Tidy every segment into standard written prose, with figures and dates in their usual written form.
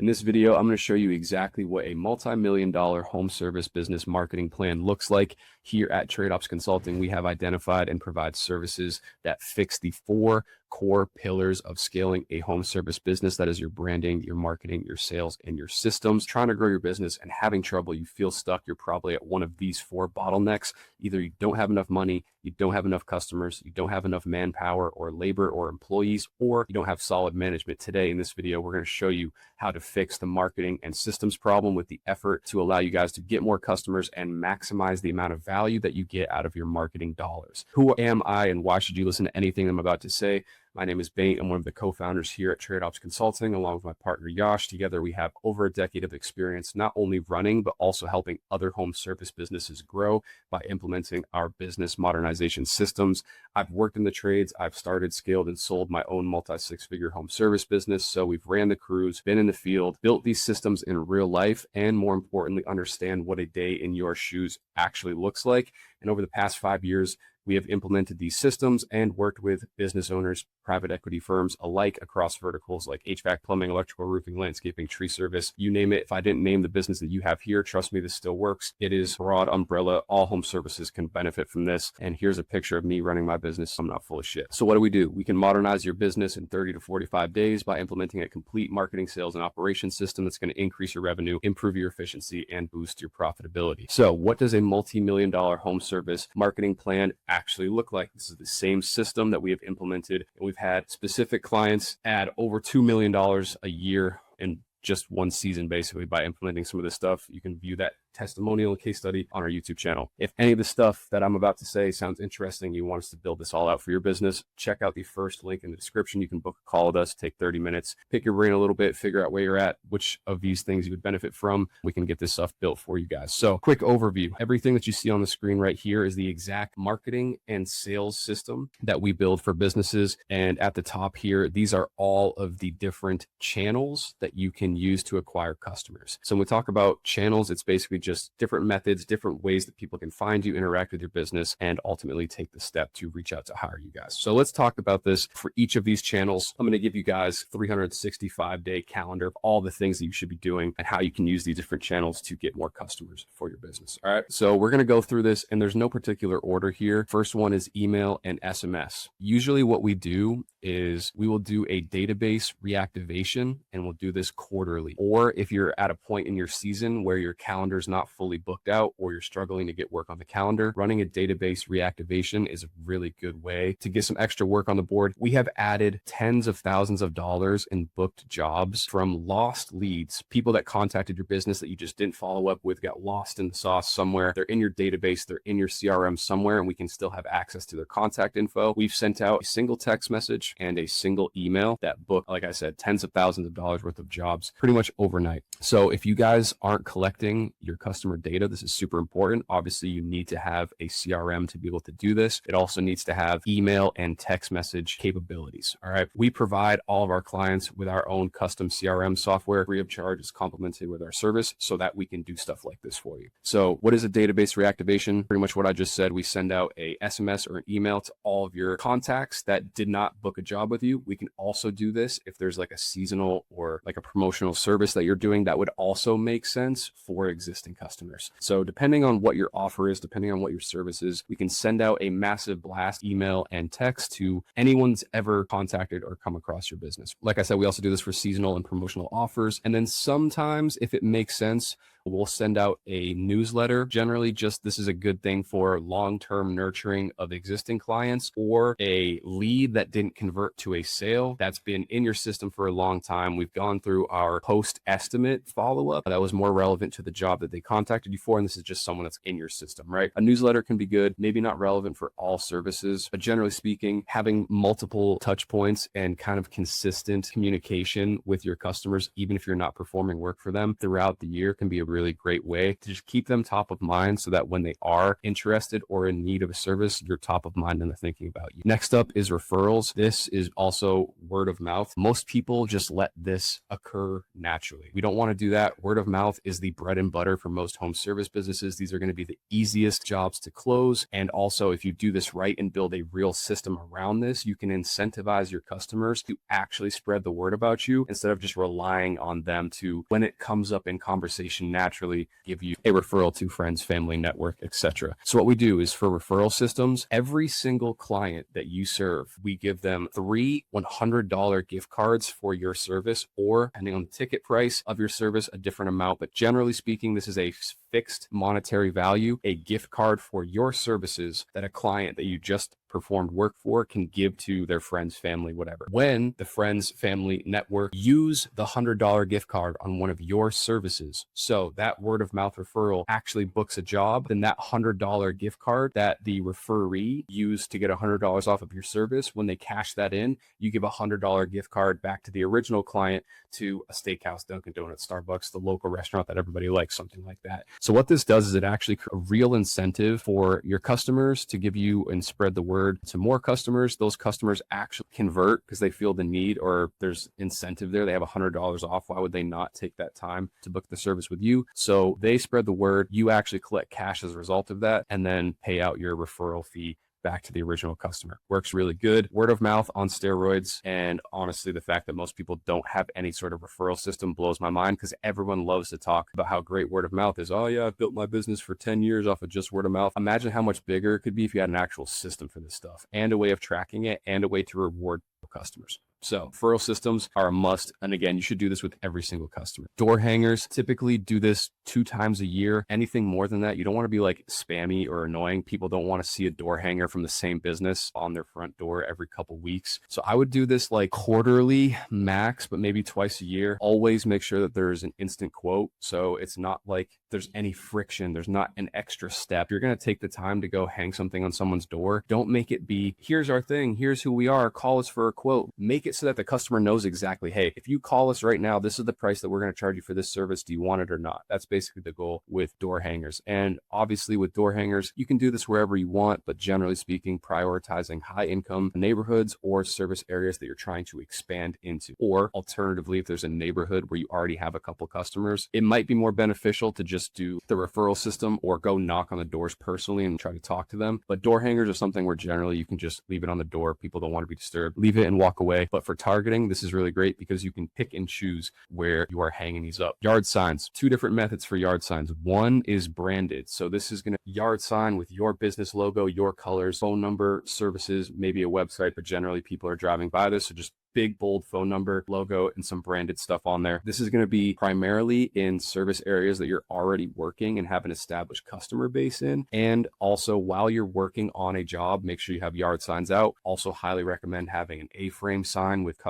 In this video, I'm going to show you exactly what a multi-million dollar home service business marketing plan looks like. Here at TradeOps Consulting, we have identified and provide services that fix the 4 core pillars of scaling a home service business. That is your branding, your marketing, your sales, and your systems. Trying to grow your business and having trouble, you feel stuck, you're probably at one of these 4 bottlenecks. Either you don't have enough money, you don't have enough customers, you don't have enough manpower or labor or employees, or you don't have solid management. Today in this video, we're going to show you how to fix the marketing and systems problem with the effort to allow you guys to get more customers and maximize the amount of value that you get out of your marketing dollars. Who am I and why should you listen to anything I'm about to say? My name is Bane. I'm one of the co-founders here at TradeOps Consulting, along with my partner Yash. Together, we have over a decade of experience, not only running, but also helping other home service businesses grow by implementing our business modernization systems. I've worked in the trades. I've started, scaled, and sold my own multi-6-figure home service business. So we've ran the crews, been in the field, built these systems in real life, and more importantly, understand what a day in your shoes actually looks like. And over the past 5 years, we have implemented these systems and worked with business owners, private equity firms alike across verticals like HVAC, plumbing, electrical, roofing, landscaping, tree service, you name it. If I didn't name the business that you have here, trust me, this still works. It is broad umbrella. All home services can benefit from this. And here's a picture of me running my business. I'm not full of shit. So what do? We can modernize your business in 30 to 45 days by implementing a complete marketing, sales, and operations system that's going to increase your revenue, improve your efficiency, and boost your profitability. So what does a multi-million dollar home service marketing plan actually look like? This is the same system that we have implemented, and we've had specific clients add over $2 million a year in just one season, basically, by implementing some of this stuff. You can view that testimonial and case study on our YouTube channel. If any of the stuff that I'm about to say sounds interesting, you want us to build this all out for your business, check out the first link in the description. You can book a call with us, take 30 minutes, pick your brain a little bit, figure out where you're at, which of these things you would benefit from. We can get this stuff built for you guys. So quick overview. Everything that you see on the screen right here is the exact marketing and sales system that we build for businesses. And at the top here, these are all of the different channels that you can use to acquire customers. So when we talk about channels, it's basically just different methods, different ways that people can find you, interact with your business, and ultimately take the step to reach out to hire you guys. So let's talk about this for each of these channels. I'm going to give you guys 365-day calendar of all the things that you should be doing and how you can use these different channels to get more customers for your business. All right. So we're going to go through this, and there's no particular order here. First one is email and SMS. Usually what we do is we will do a database reactivation, and we'll do this quarterly. Or if you're at a point in your season where your calendar is not fully booked out or you're struggling to get work on the calendar, running a database reactivation is a really good way to get some extra work on the board. We have added tens of thousands of dollars in booked jobs from lost leads, people that contacted your business that you just didn't follow up with, got lost in the sauce somewhere. They're in your database, they're in your CRM somewhere, and we can still have access to their contact info. We've sent out a single text message and a single email that booked, like I said, tens of thousands of dollars worth of jobs pretty much overnight. So if you guys aren't collecting your customer data, this is super important. Obviously, you need to have a CRM to be able to do this. It also needs to have email and text message capabilities. All right. We provide all of our clients with our own custom CRM software free of charge. It's complemented with our service so that we can do stuff like this for you. So what is a database reactivation? Pretty much what I just said. We send out a SMS or an email to all of your contacts that did not book a job with you. We can also do this if there's like a seasonal or like a promotional service that you're doing that would also make sense for existing customers. So depending on what your offer is, depending on what your service is, we can send out a massive blast email and text to anyone's ever contacted or come across your business. Like I said, we also do this for seasonal and promotional offers. And then sometimes, if it makes sense, we'll send out a newsletter. Generally, just this is a good thing for long-term nurturing of existing clients or a lead that didn't convert to a sale that's been in your system for a long time. We've gone through our post-estimate follow-up that was more relevant to the job that they contacted you for, and this is just someone that's in your system, right? A newsletter can be good, maybe not relevant for all services, but generally speaking, having multiple touch points and kind of consistent communication with your customers, even if you're not performing work for them throughout the year, can be a really great way to just keep them top of mind so that when they are interested or in need of a service, you're top of mind and they're thinking about you. Next up is referrals. This is also word of mouth. Most people just let this occur naturally. We don't want to do that. Word of mouth is the bread and butter for most home service businesses. These are going to be the easiest jobs to close. And also, if you do this right and build a real system around this, you can incentivize your customers to actually spread the word about you instead of just relying on them to, when it comes up in conversation, naturally give you a referral to friends, family, network, etc. So what we do is for referral systems, every single client that you serve, we give them 3 $100 gift cards for your service, or depending on the ticket price of your service, a different amount. But generally speaking, this is a fixed monetary value, a gift card for your services that a client that you just performed work for can give to their friends, family, whatever. When the friends, family, network use the $100 gift card on one of your services, so that word of mouth referral actually books a job, then that $100 gift card that the referee used to get $100 off of your service, when they cash that in, you give a $100 gift card back to the original client, to a steakhouse, Dunkin' Donuts, Starbucks, the local restaurant that everybody likes, something like that. So what this does is it actually a real incentive for your customers to give you and spread the word to more customers. Those customers actually convert because they feel the need, or there's incentive there. They have $100 off. Why would they not take that time to book the service with you? So they spread the word. You actually collect cash as a result of that, and then pay out your referral fee back to the original customer. Works really good. Word of mouth on steroids. And honestly, the fact that most people don't have any sort of referral system blows my mind, because everyone loves to talk about how great word of mouth is. Oh yeah, I've built my business for 10 years off of just word of mouth. Imagine how much bigger it could be if you had an actual system for this stuff, and a way of tracking it, and a way to reward customers. So referral systems are a must. And again, you should do this with every single customer. Door hangers, typically do this 2 times a year. Anything more than that, you don't want to be like spammy or annoying. People don't want to see a door hanger from the same business on their front door every couple weeks. So I would do this like quarterly max, but maybe twice a year. Always make sure that there's an instant quote. So it's not like there's any friction. There's not an extra step. You're going to take the time to go hang something on someone's door. Don't make it be, here's our thing, here's who we are, call us for a quote. Make it so that the customer knows exactly, hey, if you call us right now, this is the price that we're going to charge you for this service. Do you want it or not? That's basically the goal with door hangers. And obviously with door hangers, you can do this wherever you want, but generally speaking, prioritizing high income neighborhoods or service areas that you're trying to expand into. Or alternatively, if there's a neighborhood where you already have a couple customers, it might be more beneficial to just do the referral system or go knock on the doors personally and try to talk to them. But door hangers are something where generally you can just leave it on the door. People don't want to be disturbed. Leave it and walk away. But for targeting, this is really great because you can pick and choose where you are hanging these up. Yard signs, 2 different methods for yard signs. One is branded. So this is going to yard sign with your business logo, your colors, phone number, services, maybe a website, but generally people are driving by this. So just big, bold phone number, logo, and some branded stuff on there. This is going to be primarily in service areas that you're already working and have an established customer base in. And also while you're working on a job, make sure you have yard signs out. Also highly recommend having an A-frame sign with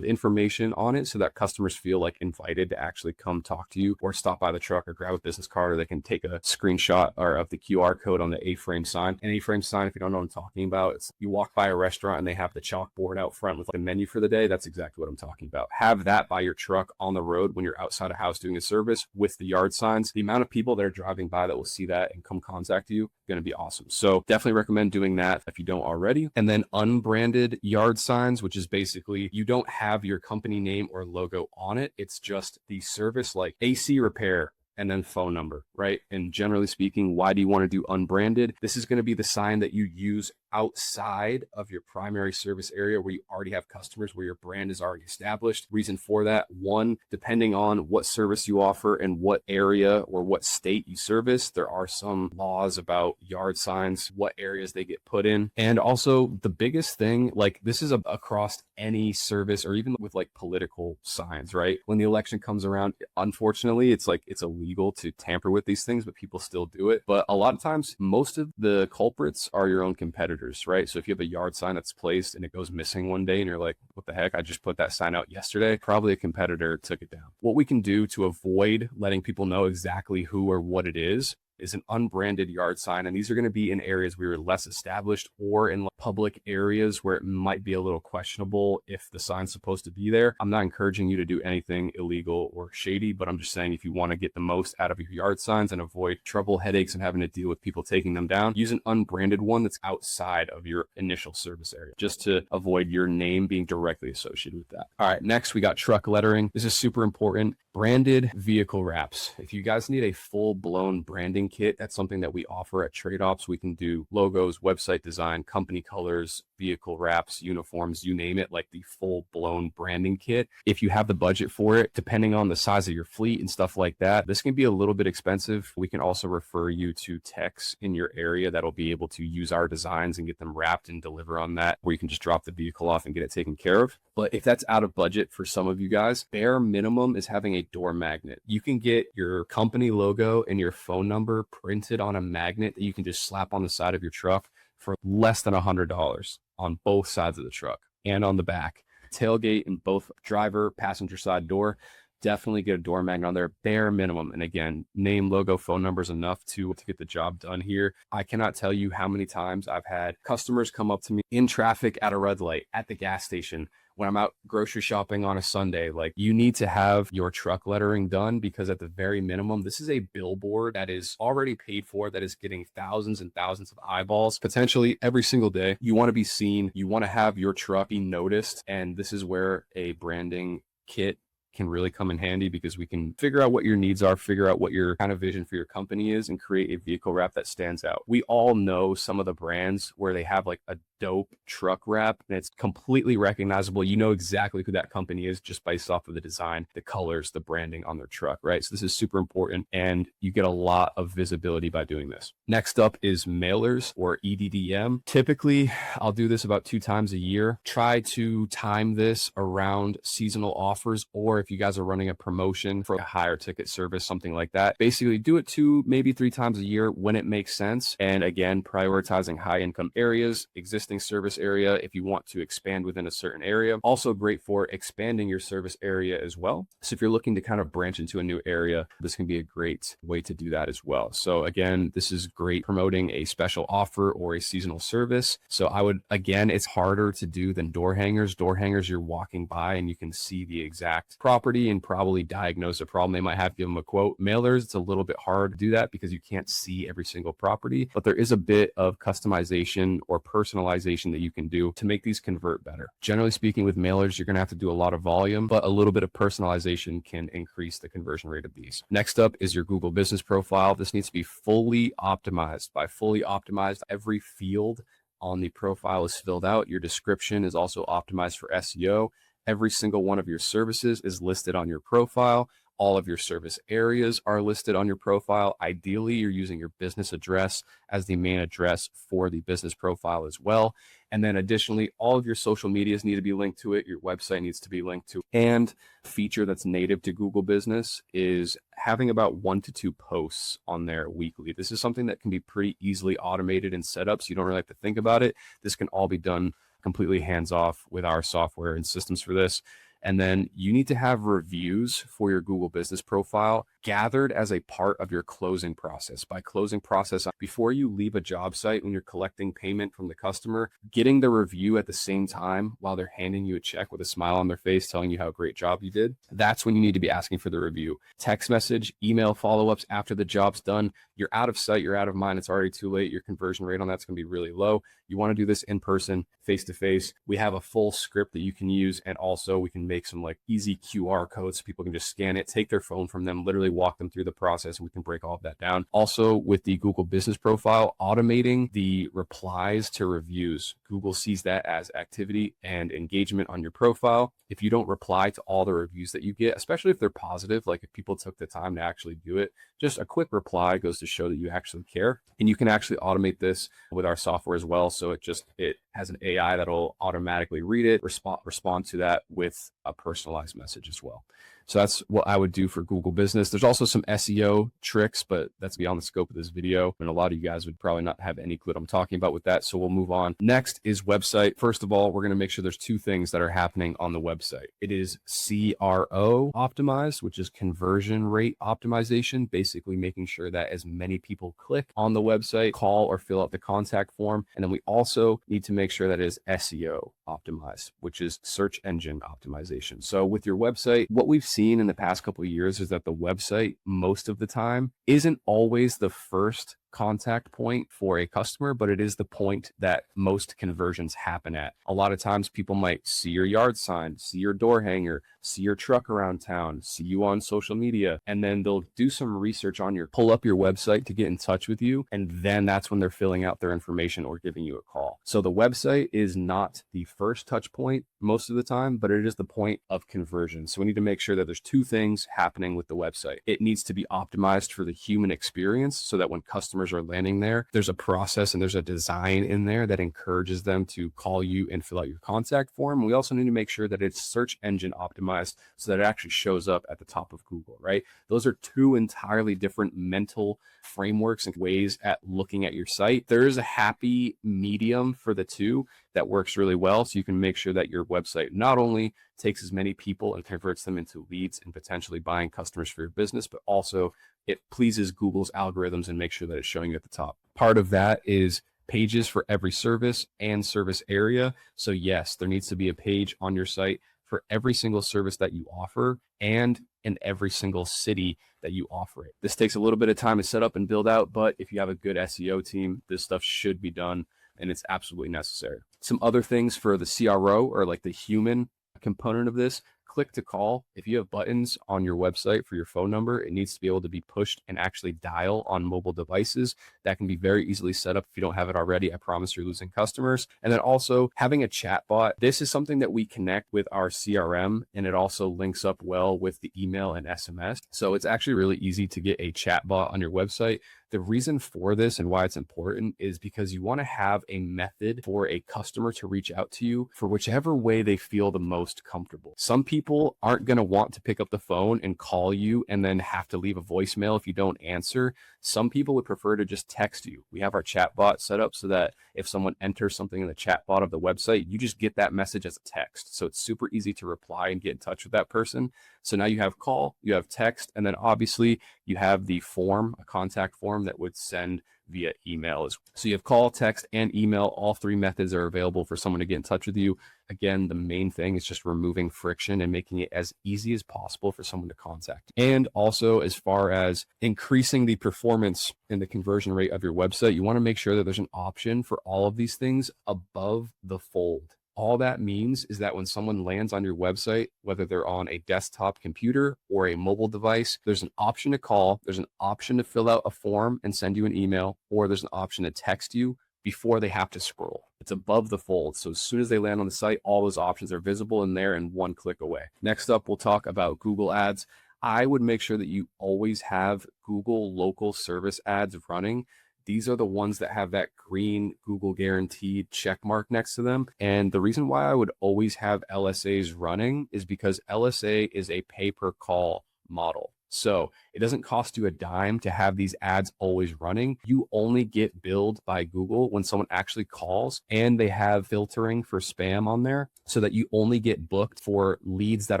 information on it so that customers feel like invited to actually come talk to you or stop by the truck or grab a business card, or they can take a screenshot or of the QR code on the A-frame sign. An A-frame sign, if you don't know what I'm talking about, it's you walk by a restaurant and they have the chalkboard out front with like a menu for the day. That's exactly what I'm talking about. Have that by your truck on the road when you're outside a house doing a service with the yard signs. The amount of people that are driving by that will see that and come contact you, going to be awesome. So definitely recommend doing that if you don't already. And then unbranded yard signs, which is basically you don't have your company name or logo on it. It's just the service, like AC repair, and then phone number, right? And generally speaking, why do you want to do unbranded? This is going to be the sign that you use outside of your primary service area where you already have customers, where your brand is already established. Reason for that, one, depending on what service you offer and what area or what state you service, there are some laws about yard signs, what areas they get put in. And also the biggest thing, like this is across any service or even with like political signs, right? When the election comes around, unfortunately, it's illegal to tamper with these things, but people still do it. But a lot of times, most of the culprits are your own competitors, right? So if you have a yard sign that's placed and it goes missing one day and you're like, what the heck? I just put that sign out yesterday. Probably a competitor took it down. What we can do to avoid letting people know exactly who or what it is is an unbranded yard sign. And these are going to be in areas where you're less established or in public areas where it might be a little questionable if the sign's supposed to be there. I'm not encouraging you to do anything illegal or shady, but I'm just saying if you want to get the most out of your yard signs and avoid trouble, headaches, and having to deal with people taking them down, use an unbranded one that's outside of your initial service area, just to avoid your name being directly associated with that. All right, next we got truck lettering. This is super important. Branded vehicle wraps. If you guys need a full-blown branding kit, that's something that we offer at Trade Ops. We can do logos, website design, company colors, vehicle wraps, uniforms, you name it, like the full-blown branding kit. If you have the budget for it, depending on the size of your fleet and stuff like that, this can be a little bit expensive. We can also refer you to techs in your area that'll be able to use our designs and get them wrapped and deliver on that, where you can just drop the vehicle off and get it taken care of. But if that's out of budget for some of you guys, bare minimum is having a door magnet. You can get your company logo and your phone number printed on a magnet that you can just slap on the side of your truck for less than $100 on both sides of the truck and on the back. Tailgate and both driver, passenger side door. Definitely get a door magnet on there, bare minimum. And again, name, logo, phone number is enough to get the job done here. I cannot tell you how many times I've had customers come up to me in traffic at a red light, at the gas station, when I'm out grocery shopping on a Sunday. Like, you need to have your truck lettering done, because at the very minimum, this is a billboard that is already paid for, that is getting thousands and thousands of eyeballs potentially every single day. You want to be seen. You want to have your truck be noticed. And this is where a branding kit can really come in handy, because we can figure out what your needs are, figure out what your kind of vision for your company is, and create a vehicle wrap that stands out. We all know some of the brands where they have like a dope truck wrap and it's completely recognizable. You know exactly who that company is just based off of the design, the colors, the branding on their truck, right? So this is super important, and you get a lot of visibility by doing this. Next up is mailers, or EDDM. Typically, I'll do this about 2 times a year. Try to time this around seasonal offers, or if you guys are running a promotion for a higher ticket service, something like that. Basically, do it 2, maybe 3 times a year when it makes sense. And again, prioritizing high income areas, existing service area if you want to expand within a certain area. Also great for expanding your service area as well. So if you're looking to kind of branch into a new area, this can be a great way to do that as well. So again, this is great promoting a special offer or a seasonal service. So I would, again, it's harder to do than door hangers. Door hangers, you're walking by and you can see the exact property and probably diagnose a problem they might have, give them a quote. Mailers, it's a little bit hard to do that because you can't see every single property, but there is a bit of customization or personalization that you can do to make these convert better. Generally speaking, with mailers, you're going to have to do a lot of volume, but a little bit of personalization can increase the conversion rate of these. Next up is your Google business profile. This needs to be fully optimized. By fully optimized, every field on the profile is filled out. Your description is also optimized for SEO. Every single one of your services is listed on your profile. All of your service areas are listed on your profile. Ideally, you're using your business address as the main address for the business profile as well. And then additionally, all of your social medias need to be linked to it. Your website needs to be linked to it. And a feature that's native to Google Business is having about 1 to 2 posts on there weekly. This is something that can be pretty easily automated and set up, so you don't really have to think about it. This can all be done completely hands off with our software and systems for this. And then you need to have reviews for your Google business profile gathered as a part of your closing process. By closing process, before you leave a job site, when you're collecting payment from the customer, getting the review at the same time while they're handing you a check with a smile on their face telling you how great job you did, that's when you need to be asking for the review. Text message, email follow-ups after the job's done. You're out of sight, you're out of mind, it's already too late. Your conversion rate on that's going to be really low. You want to do this in person, face-to-face. We have a full script that you can use, and also we can make some like easy QR codes so people can just scan it, take their phone from them, literally walk them through the process, and we can break all of that down. Also, with the Google business profile, automating the replies to reviews. Google sees that as activity and engagement on your profile. If you don't reply to all the reviews that you get, especially if they're positive, like if people took the time to actually do it, just a quick reply goes to show that you actually care. And you can actually automate this with our software as well. So it has an AI that'll automatically read it, respond to that with a personalized message as well. So that's what I would do for Google Business. There's also some SEO tricks, but that's beyond the scope of this video. And a lot of you guys would probably not have any clue what I'm talking about with that. So we'll move on. Next is website. First of all, we're going to make sure there's two things that are happening on the website. It is CRO optimized, which is conversion rate optimization, basically making sure that as many people click on the website, call, or fill out the contact form. And then we also need to make sure that it is SEO optimized, which is search engine optimization. So with your website, what we've seen in the past couple of years is that the website most of the time isn't always the first contact point for a customer, but it is the point that most conversions happen at. A lot of times people might see your yard sign, see your door hanger, see your truck around town, see you on social media, and then they'll do some research on pull up your website to get in touch with you. And then that's when they're filling out their information or giving you a call. So the website is not the first touch point most of the time, but it is the point of conversion. So we need to make sure that there's two things happening with the website. It needs to be optimized for the human experience so that when customers are landing there, there's a process and there's a design in there that encourages them to call you and fill out your contact form. We also need to make sure that it's search engine optimized so that it actually shows up at the top of Google, right? Those are two entirely different mental frameworks and ways at looking at your site. There is a happy medium for the two that works really well. So you can make sure that your website not only takes as many people and converts them into leads and potentially buying customers for your business, but also it pleases Google's algorithms and make sure that it's showing you at the top. Part of that is pages for every service and service area. So yes, there needs to be a page on your site for every single service that you offer and in every single city that you offer it. This takes a little bit of time to set up and build out, but if you have a good SEO team, this stuff should be done and it's absolutely necessary. Some other things for the CRO or like the human component of this, click to call. If you have buttons on your website for your phone number, it needs to be able to be pushed and actually dial on mobile devices. That can be very easily set up. If you don't have it already, I promise you're losing customers. And then also having a chat bot. This is something that we connect with our CRM, and it also links up well with the email and SMS. So it's actually really easy to get a chat bot on your website. The reason for this and why it's important is because you want to have a method for a customer to reach out to you for whichever way they feel the most comfortable. Some people aren't going to want to pick up the phone and call you and then have to leave a voicemail if you don't answer. Some people would prefer to just text you. We have our chat bot set up so that if someone enters something in the chat bot of the website, you just get that message as a text. So it's super easy to reply and get in touch with that person. So now you have call, you have text, and then obviously you have the form, a contact form that would send via email. So you have call, text, and email. All three methods are available for someone to get in touch with you. Again, the main thing is just removing friction and making it as easy as possible for someone to contact. And also, as far as increasing the performance and the conversion rate of your website, you want to make sure that there's an option for all of these things above the fold. All that means is that when someone lands on your website, whether they're on a desktop computer or a mobile device, there's an option to call, there's an option to fill out a form and send you an email, or there's an option to text you before they have to scroll. It's above the fold. So as soon as they land on the site, all those options are visible in there and one click away. Next up, we'll talk about Google Ads. I would make sure that you always have Google local service ads running. These are the ones that have that green Google guaranteed check mark next to them. And the reason why I would always have LSAs running is because LSA is a pay per call model. So it doesn't cost you a dime to have these ads always running. You only get billed by Google when someone actually calls, and they have filtering for spam on there so that you only get booked for leads that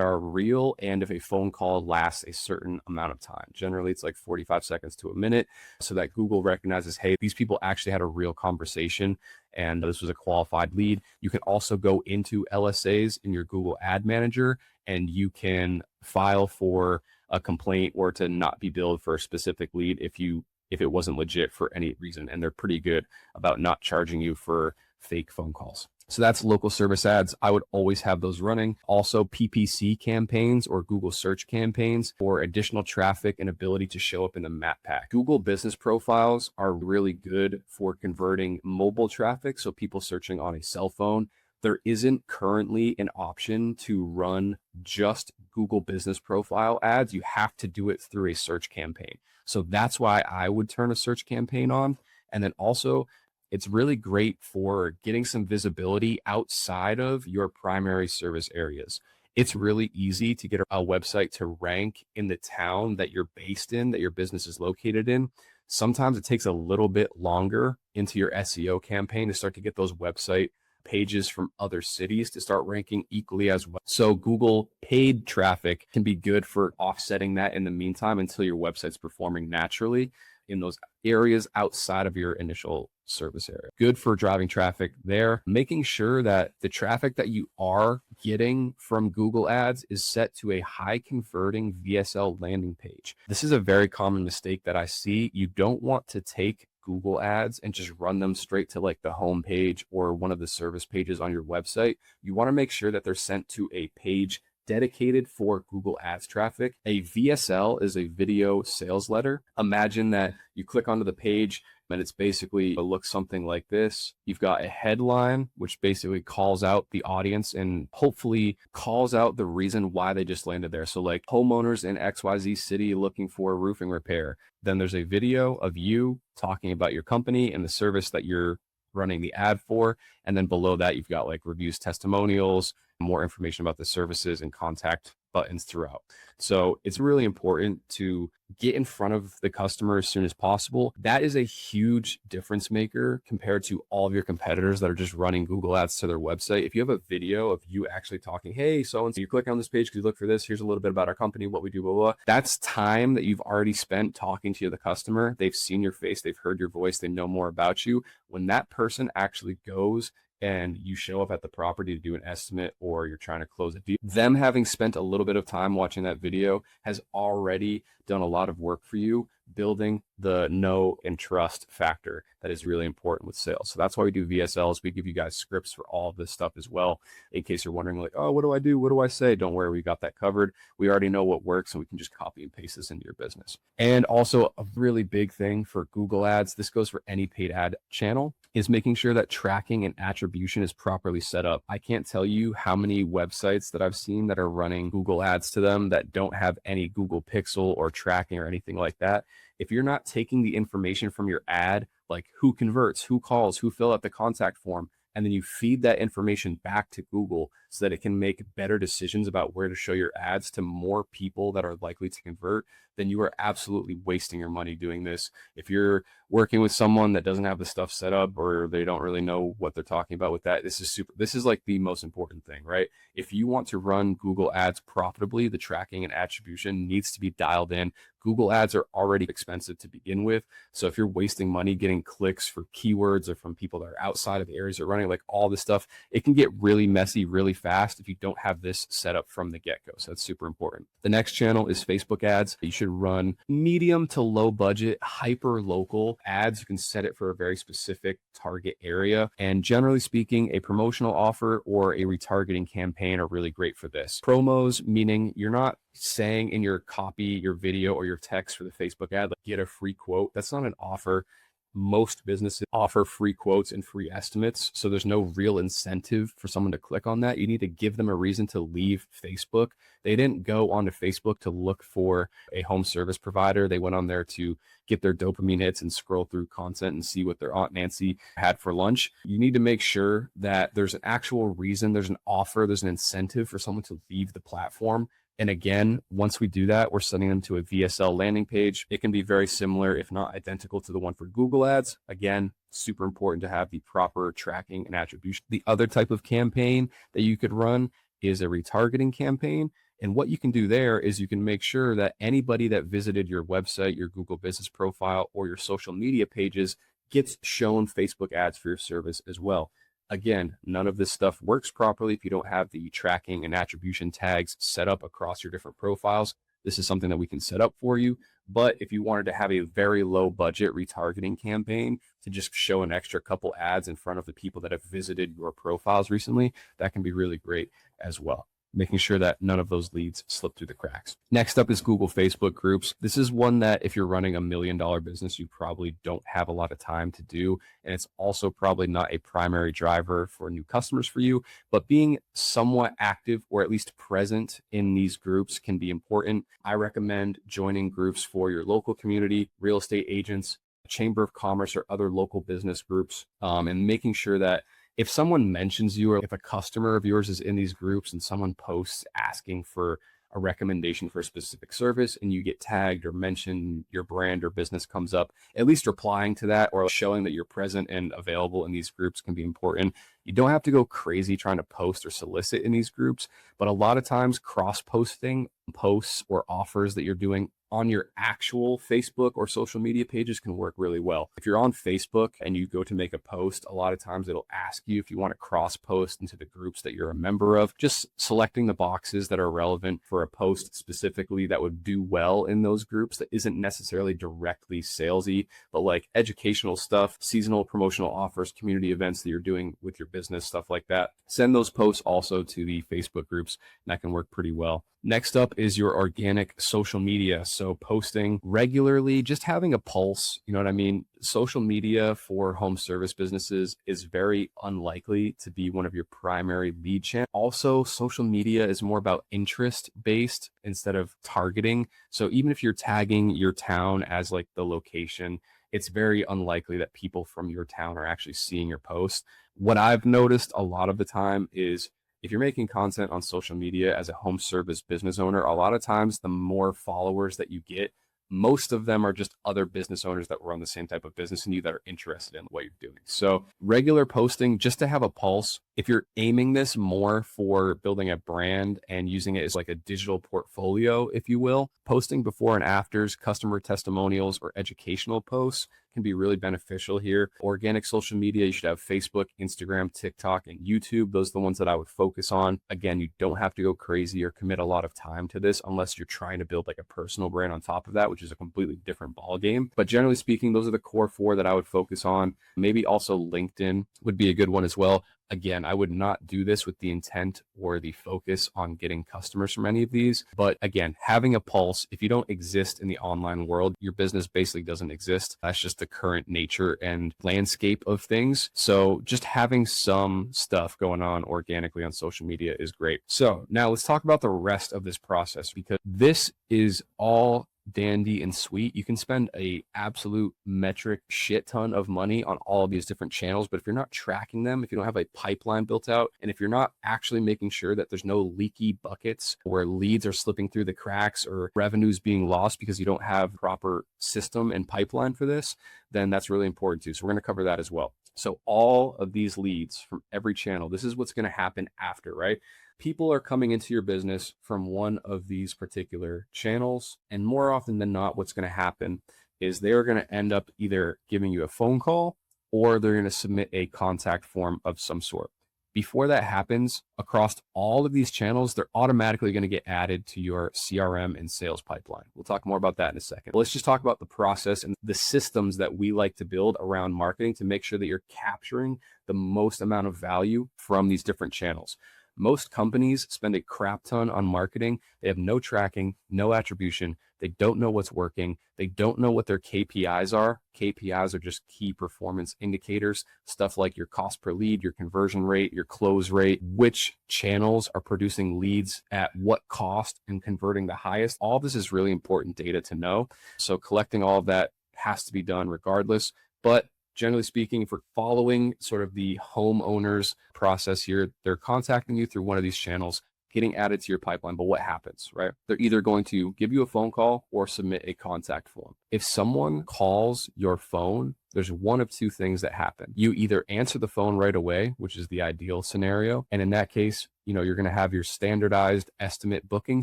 are real and if a phone call lasts a certain amount of time. Generally, it's like 45 seconds to a minute so that Google recognizes, hey, these people actually had a real conversation and this was a qualified lead. You can also go into LSAs in your Google Ad Manager and you can file for a complaint or to not be billed for a specific lead if it wasn't legit for any reason. And they're pretty good about not charging you for fake phone calls. So that's local service ads. I would always have those running. Also PPC campaigns or Google search campaigns for additional traffic and ability to show up in the map pack. Google business profiles are really good for converting mobile traffic. So people searching on a cell phone. There isn't currently an option to run just Google business profile ads. You have to do it through a search campaign. So that's why I would turn a search campaign on. And then also, it's really great for getting some visibility outside of your primary service areas. It's really easy to get a website to rank in the town that you're based in, that your business is located in. Sometimes it takes a little bit longer into your SEO campaign to start to get those website pages from other cities to start ranking equally as well. So Google paid traffic can be good for offsetting that in the meantime until your website's performing naturally in those areas outside of your initial service area. Good for driving traffic there, making sure that the traffic that you are getting from Google Ads is set to a high converting VSL landing page. This is a very common mistake that I see. You don't want to take Google Ads and just run them straight to like the home page or one of the service pages on your website. You want to make sure that they're sent to a page dedicated for Google Ads traffic. A VSL is a video sales letter. Imagine that you click onto the page and it's basically, it looks something like this. You've got a headline, which basically calls out the audience and hopefully calls out the reason why they just landed there. So like homeowners in XYZ city looking for roofing repair. Then there's a video of you talking about your company and the service that you're running the ad for. And then below that, you've got like reviews, testimonials, more information about the services and contact buttons throughout. So it's really important to get in front of the customer as soon as possible. That is a huge difference maker compared to all of your competitors that are just running Google Ads to their website. If you have a video of you actually talking, hey, so-and-so, you click on this page because you look for this, here's a little bit about our company, what we do, blah, blah, blah. That's time that you've already spent talking to the customer. They've seen your face, they've heard your voice, they know more about you. When that person actually goes and you show up at the property to do an estimate or you're trying to close a deal, them having spent a little bit of time watching that video has already done a lot of work for you, building the know and trust factor that is really important with sales. So that's why we do VSLs. We give you guys scripts for all of this stuff as well. In case you're wondering like, oh, what do I do? What do I say? Don't worry, we got that covered. We already know what works and we can just copy and paste this into your business. And also a really big thing for Google Ads, this goes for any paid ad channel, is making sure that tracking and attribution is properly set up. I can't tell you how many websites that I've seen that are running Google Ads to them that don't have any Google Pixel or tracking or anything like that. If you're not taking the information from your ad, like who converts, who calls, who fill out the contact form, and then you feed that information back to Google so that it can make better decisions about where to show your ads to more people that are likely to convert, then you are absolutely wasting your money doing this. If you're working with someone that doesn't have the stuff set up or they don't really know what they're talking about with that, this is like the most important thing, right? If you want to run Google Ads profitably, the tracking and attribution needs to be dialed in. Google Ads are already expensive to begin with. So if you're wasting money getting clicks for keywords or from people that are outside of the areas you're running, like all this stuff, it can get really messy really fast if you don't have this set up from the get-go. So that's super important. The next channel is Facebook ads. You should run medium to low budget, hyper local ads. You can set it for a very specific target area. And generally speaking, a promotional offer or a retargeting campaign are really great for this. Promos, meaning you're not saying in your copy, your video, or your text for the Facebook ad, like get a free quote. That's not an offer. Most businesses offer free quotes and free estimates. So there's no real incentive for someone to click on that. You need to give them a reason to leave Facebook. They didn't go onto Facebook to look for a home service provider. They went on there to get their dopamine hits and scroll through content and see what their Aunt Nancy had for lunch. You need to make sure that there's an actual reason, there's an offer, there's an incentive for someone to leave the platform. And again, once we do that, we're sending them to a VSL landing page. It can be very similar, if not identical to the one for Google Ads. Again, super important to have the proper tracking and attribution. The other type of campaign that you could run is a retargeting campaign. And what you can do there is you can make sure that anybody that visited your website, your Google business profile, or your social media pages gets shown Facebook ads for your service as well. Again, none of this stuff works properly if you don't have the tracking and attribution tags set up across your different profiles. This is something that we can set up for you. But if you wanted to have a very low budget retargeting campaign to just show an extra couple ads in front of the people that have visited your profiles recently, that can be really great as well, making sure that none of those leads slip through the cracks. Next up is Google Facebook groups. This is one that if you're running $1 million business, you probably don't have a lot of time to do. And it's also probably not a primary driver for new customers for you, but being somewhat active or at least present in these groups can be important. I recommend joining groups for your local community, real estate agents, Chamber of Commerce, or other local business groups, and making sure that if someone mentions you or if a customer of yours is in these groups and someone posts asking for a recommendation for a specific service and you get tagged or mentioned, your brand or business comes up, at least replying to that or showing that you're present and available in these groups can be important. You don't have to go crazy trying to post or solicit in these groups, but a lot of times cross posting posts or offers that you're doing on your actual Facebook or social media pages can work really well. If you're on Facebook and you go to make a post, a lot of times it'll ask you if you want to cross post into the groups that you're a member of, just selecting the boxes that are relevant for a post specifically that would do well in those groups that isn't necessarily directly salesy, but like educational stuff, seasonal promotional offers, community events that you're doing with your business, stuff like that. Send those posts also to the Facebook groups, and that can work pretty well. Next up is your organic social media. So posting regularly, just having a pulse, you know what I mean? Social media for home service businesses is very unlikely to be one of your primary lead channels. Also, social media is more about interest based instead of targeting. So even if you're tagging your town as like the location, it's very unlikely that people from your town are actually seeing your post. What I've noticed a lot of the time is if you're making content on social media as a home service business owner, a lot of times the more followers that you get, most of them are just other business owners that run the same type of business and you that are interested in what you're doing. So regular posting just to have a pulse. If you're aiming this more for building a brand and using it as like a digital portfolio, if you will, posting before and afters, customer testimonials, or educational posts can be really beneficial here. Organic social media, you should have Facebook, Instagram, TikTok, and YouTube. Those are the ones that I would focus on. Again, you don't have to go crazy or commit a lot of time to this unless you're trying to build like a personal brand on top of that, which is a completely different ball game. But generally speaking, those are the core four that I would focus on. Maybe also LinkedIn would be a good one as well. Again, I would not do this with the intent or the focus on getting customers from any of these. But again, having a pulse, if you don't exist in the online world, your business basically doesn't exist. That's just the current nature and landscape of things. So just having some stuff going on organically on social media is great. So now let's talk about the rest of this process, because this is all dandy and sweet. You can spend a absolute metric shit ton of money on all of these different channels, but if you're not tracking them, if you don't have a pipeline built out, and if you're not actually making sure that there's no leaky buckets where leads are slipping through the cracks or revenues being lost because you don't have proper system and pipeline for this, then that's really important too. So we're going to cover that as well. So all of these leads from every channel, this is what's going to happen after, right? People are coming into your business from one of these particular channels. And more often than not, what's going to happen is they're going to end up either giving you a phone call or they're going to submit a contact form of some sort. Before that happens, across all of these channels, they're automatically going to get added to your CRM and sales pipeline. We'll talk more about that in a second. Let's just talk about the process and the systems that we like to build around marketing to make sure that you're capturing the most amount of value from these different channels. Most companies spend a crap ton on marketing. They have no tracking, no attribution. They don't know what's working. They don't know what their KPIs are. KPIs are just key performance indicators, stuff like your cost per lead, your conversion rate, your close rate, which channels are producing leads at what cost and converting the highest. All this is really important data to know. So collecting all of that has to be done regardless. But generally speaking, if we're following sort of the homeowner's process here, they're contacting you through one of these channels, getting added to your pipeline. But what happens, right? They're either going to give you a phone call or submit a contact form. If someone calls your phone, there's one of two things that happen. You either answer the phone right away, which is the ideal scenario. And in that case, you're going to have your standardized estimate booking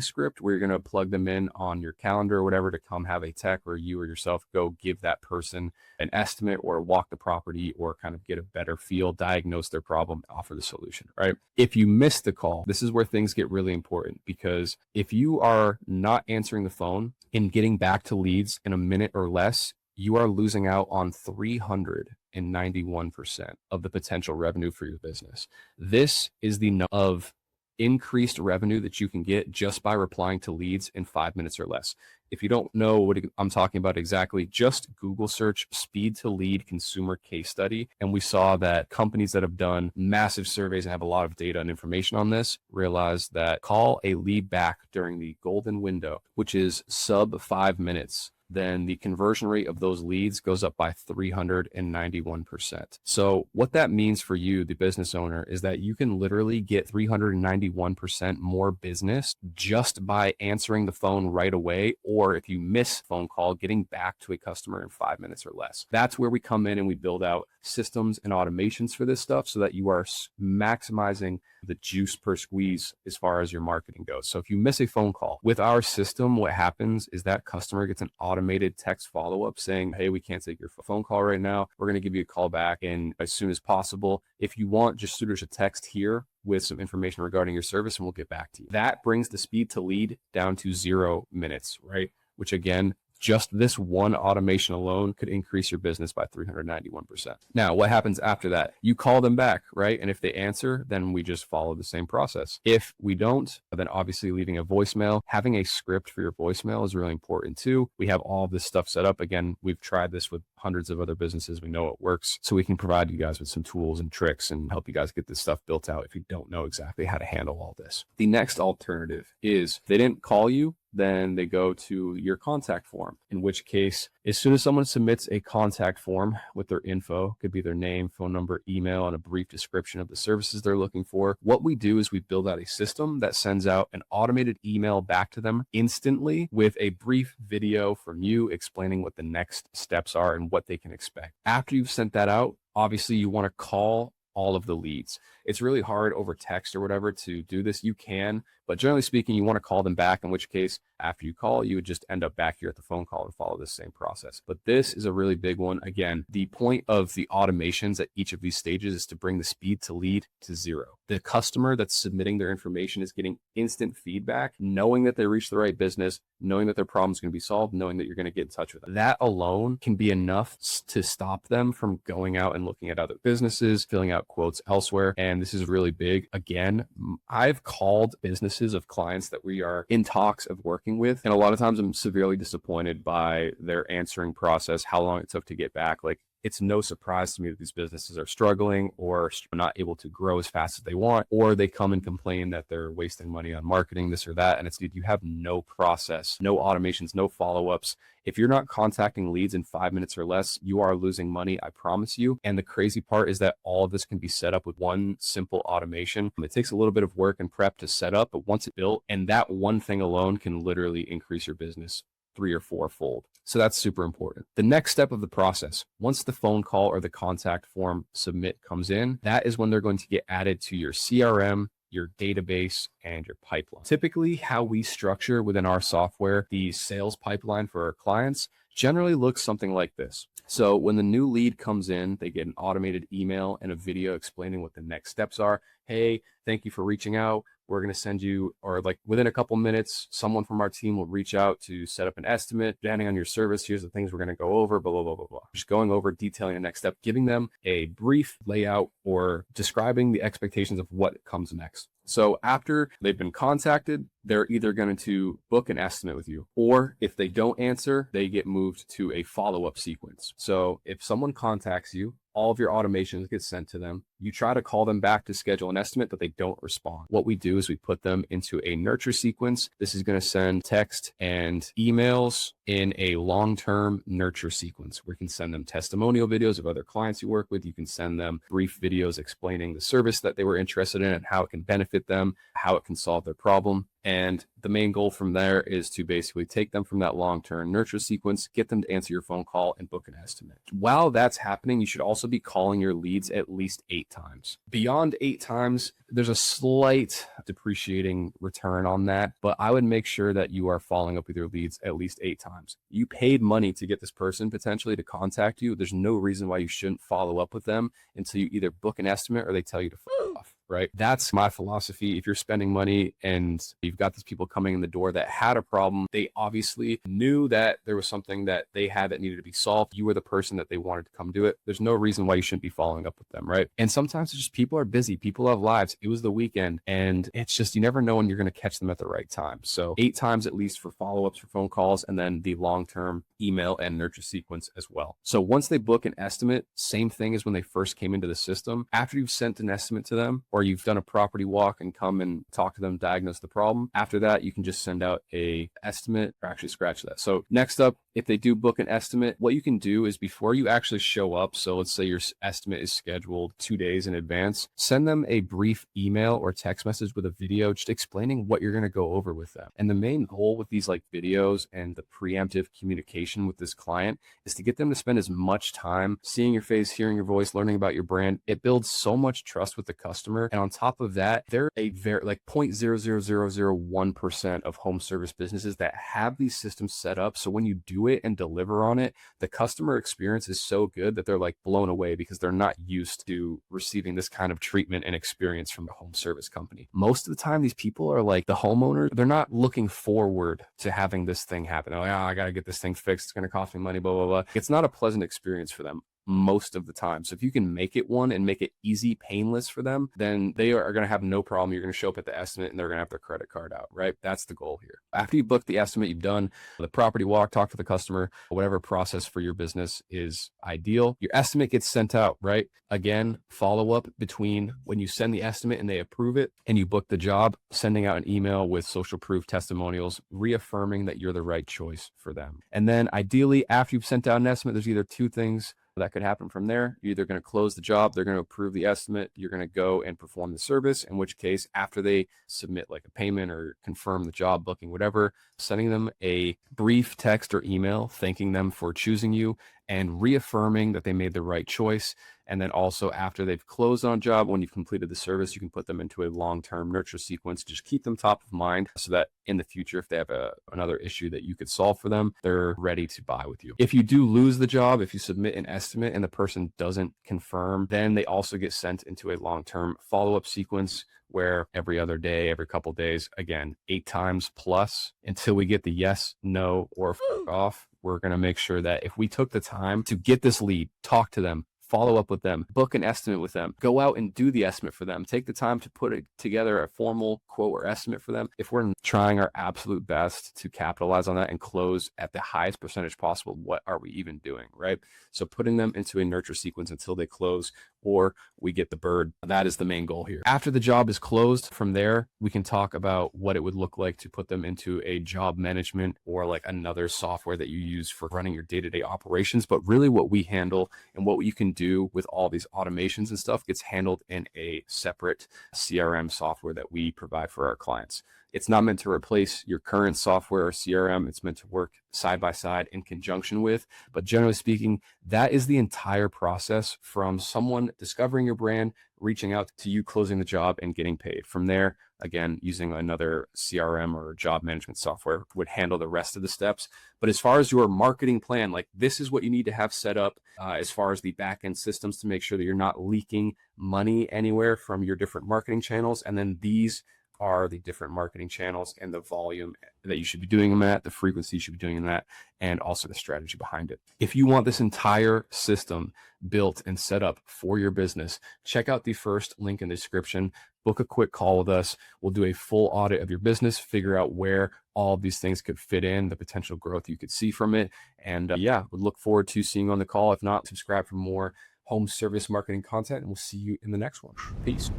script where you're going to plug them in on your calendar or whatever to come have a tech or you or yourself go give that person an estimate or walk the property or kind of get a better feel, diagnose their problem, offer the solution, right? If you miss the call, this is where things get really important, because if you are not answering the phone and getting back to leads in a minute or less, you are losing out on 391% of the potential revenue for your business. This is the number of increased revenue that you can get just by replying to leads in 5 minutes or less. If you don't know what I'm talking about exactly, just Google search speed to lead consumer case study. And we saw that companies that have done massive surveys and have a lot of data and information on this realize that call a lead back during the golden window, which is sub 5 minutes, then the conversion rate of those leads goes up by 391%. So what that means for you, the business owner, is that you can literally get 391% more business just by answering the phone right away, or if you miss a phone call, getting back to a customer in 5 minutes or less. That's where we come in and we build out systems and automations for this stuff so that you are maximizing the juice per squeeze as far as your marketing goes. So if you miss a phone call with our system, what happens is that customer gets an automated text follow-up saying, hey, we can't take your phone call right now. We're going to give you a call back and as soon as possible. If you want, just shoot us a text here with some information regarding your service and we'll get back to you. That brings the speed to lead down to 0 minutes, right? Which again, just this one automation alone could increase your business by 391%. Now, what happens after that? You call them back, right? And if they answer, then we just follow the same process. If we don't, then obviously leaving a voicemail. Having a script for your voicemail is really important too. We have all this stuff set up. Again, we've tried this with hundreds of other businesses. We know it works. So we can provide you guys with some tools and tricks and help you guys get this stuff built out if you don't know exactly how to handle all this. The next alternative is they didn't call you, then they go to your contact form, in which case, as soon as someone submits a contact form with their info, could be their name, phone number, email, and a brief description of the services they're looking for, what we do is we build out a system that sends out an automated email back to them instantly with a brief video from you explaining what the next steps are and what they can expect. After you've sent that out, obviously you want to call all of the leads. It's really hard over text or whatever to do this. You can, but generally speaking, you want to call them back, in which case, after you call, you would just end up back here at the phone call and follow this same process. But this is a really big one. Again, the point of the automations at each of these stages is to bring the speed to lead to 0. The customer that's submitting their information is getting instant feedback, knowing that they reached the right business, knowing that their problem is going to be solved, knowing that you're going to get in touch with them. That alone can be enough to stop them from going out and looking at other businesses, filling out quotes elsewhere. And this is really big. Again, I've called businesses of clients that we are in talks of working with. And a lot of times I'm severely disappointed by their answering process, how long it took to get back. Like, it's no surprise to me that these businesses are struggling or not able to grow as fast as they want, or they come and complain that they're wasting money on marketing, this or that. And it's, dude, you have no process, no automations, no follow-ups. If you're not contacting leads in 5 minutes or less, you are losing money, I promise you. And the crazy part is that all of this can be set up with one simple automation. It takes a little bit of work and prep to set up, but once it's built, and that one thing alone can literally increase your business 3 or 4-fold. So that's super important. The next step of the process, once the phone call or the contact form submit comes in, that is when they're going to get added to your CRM, your database, and your pipeline. Typically, how we structure within our software the sales pipeline for our clients generally looks something like this. So when the new lead comes in, they get an automated email and a video explaining what the next steps are. Hey, thank you for reaching out. We're going to send you, or like within a couple minutes, someone from our team will reach out to set up an estimate. Depending on your service, here's the things we're going to go over, blah, blah, blah, blah, blah. Just going over, detailing the next step, giving them a brief layout or describing the expectations of what comes next. So after they've been contacted, they're either going to book an estimate with you, or if they don't answer, they get moved to a follow-up sequence. So if someone contacts you, all of your automations get sent to them. You try to call them back to schedule an estimate, but they don't respond. What we do is we put them into a nurture sequence. This is going to send text and emails in a long-term nurture sequence. We can send them testimonial videos of other clients you work with. You can send them brief videos explaining the service that they were interested in and how it can benefit them, how it can solve their problem. And the main goal from there is to basically take them from that long-term nurture sequence, get them to answer your phone call and book an estimate. While that's happening, you should also be calling your leads at least 8 times. Beyond 8 times, there's a slight depreciating return on that, but I would make sure that you are following up with your leads at least 8 times. You paid money to get this person potentially to contact you. There's no reason why you shouldn't follow up with them until you either book an estimate or they tell you to fuck off. Right? That's my philosophy. If you're spending money and you've got these people coming in the door that had a problem, they obviously knew that there was something that they had that needed to be solved. You were the person that they wanted to come do it. There's no reason why you shouldn't be following up with them, right? And sometimes it's just people are busy. People have lives. It was the weekend, and it's just, you never know when you're going to catch them at the right time. So 8 times at least for follow-ups for phone calls, and then the long-term email and nurture sequence as well. So once they book an estimate, same thing as when they first came into the system. After you've sent an estimate to them, or you've done a property walk and come and talk to them, diagnose the problem. After that, you can just send out a estimate, or actually scratch that. So next up, if they do book an estimate, what you can do is before you actually show up, so let's say your estimate is scheduled 2 days in advance, send them a brief email or text message with a video just explaining what you're going to go over with them. And the main goal with these like videos and the preemptive communication with this client is to get them to spend as much time seeing your face, hearing your voice, learning about your brand. It builds so much trust with the customer. And on top of that, they're a very like 0.00001% of home service businesses that have these systems set up. So when you do it and deliver on it, the customer experience is so good that they're like blown away because they're not used to receiving this kind of treatment and experience from a home service company. Most of the time, these people are like the homeowners, they're not looking forward to having this thing happen. Oh, yeah, I got to get this thing fixed. It's going to cost me money, blah, blah, blah. It's not a pleasant experience for them most of the time. So if you can make it one and make it easy, painless for them, then they are going to have no problem. You're going to show up at the estimate and they're going to have their credit card out, right? That's the goal here. After you book the estimate, you've done the property walk, talk to the customer, whatever process for your business is ideal. Your estimate gets sent out, right? Again, follow up between when you send the estimate and they approve it and you book the job, sending out an email with social proof testimonials, reaffirming that you're the right choice for them. And then ideally, after you've sent out an estimate, there's either two things that could happen from there. You're either going to close the job, they're going to approve the estimate, you're going to go and perform the service, in which case, after they submit like a payment or confirm the job booking, whatever, sending them a brief text or email, thanking them for choosing you and reaffirming that they made the right choice. And then also after they've closed on a job, when you've completed the service, you can put them into a long-term nurture sequence. Just keep them top of mind so that in the future, if they have another issue that you could solve for them, they're ready to buy with you. If you do lose the job, if you submit an estimate and the person doesn't confirm, then they also get sent into a long-term follow-up sequence where every other day, every couple of days, again, 8 times plus until we get the yes, no, or off. We're going to make sure that if we took the time to get this lead, talk to them, follow up with them, book an estimate with them, go out and do the estimate for them, take the time to put it together, a formal quote or estimate for them. If we're trying our absolute best to capitalize on that and close at the highest percentage possible, what are we even doing, right? So putting them into a nurture sequence until they close or we get the bird, that is the main goal here. After the job is closed, from there, we can talk about what it would look like to put them into a job management or like another software that you use for running your day-to-day operations. But really what we handle and what you can do with all these automations and stuff gets handled in a separate CRM software that we provide for our clients. It's not meant to replace your current software or CRM. It's meant to work side by side in conjunction with. But generally speaking, that is the entire process from someone discovering your brand, reaching out to you, closing the job, and getting paid. From there, again, using another CRM or job management software would handle the rest of the steps. But as far as your marketing plan, like this is what you need to have set up as far as the back-end systems to make sure that you're not leaking money anywhere from your different marketing channels. And then these are the different marketing channels and the volume that you should be doing them at, the frequency you should be doing them at, and also the strategy behind it. If you want this entire system built and set up for your business, check out the first link in the description. Book a quick call with us. We'll do a full audit of your business, figure out where all of these things could fit in, the potential growth you could see from it. And yeah, we look forward to seeing you on the call. If not, subscribe for more home service marketing content, and we'll see you in the next one. Peace.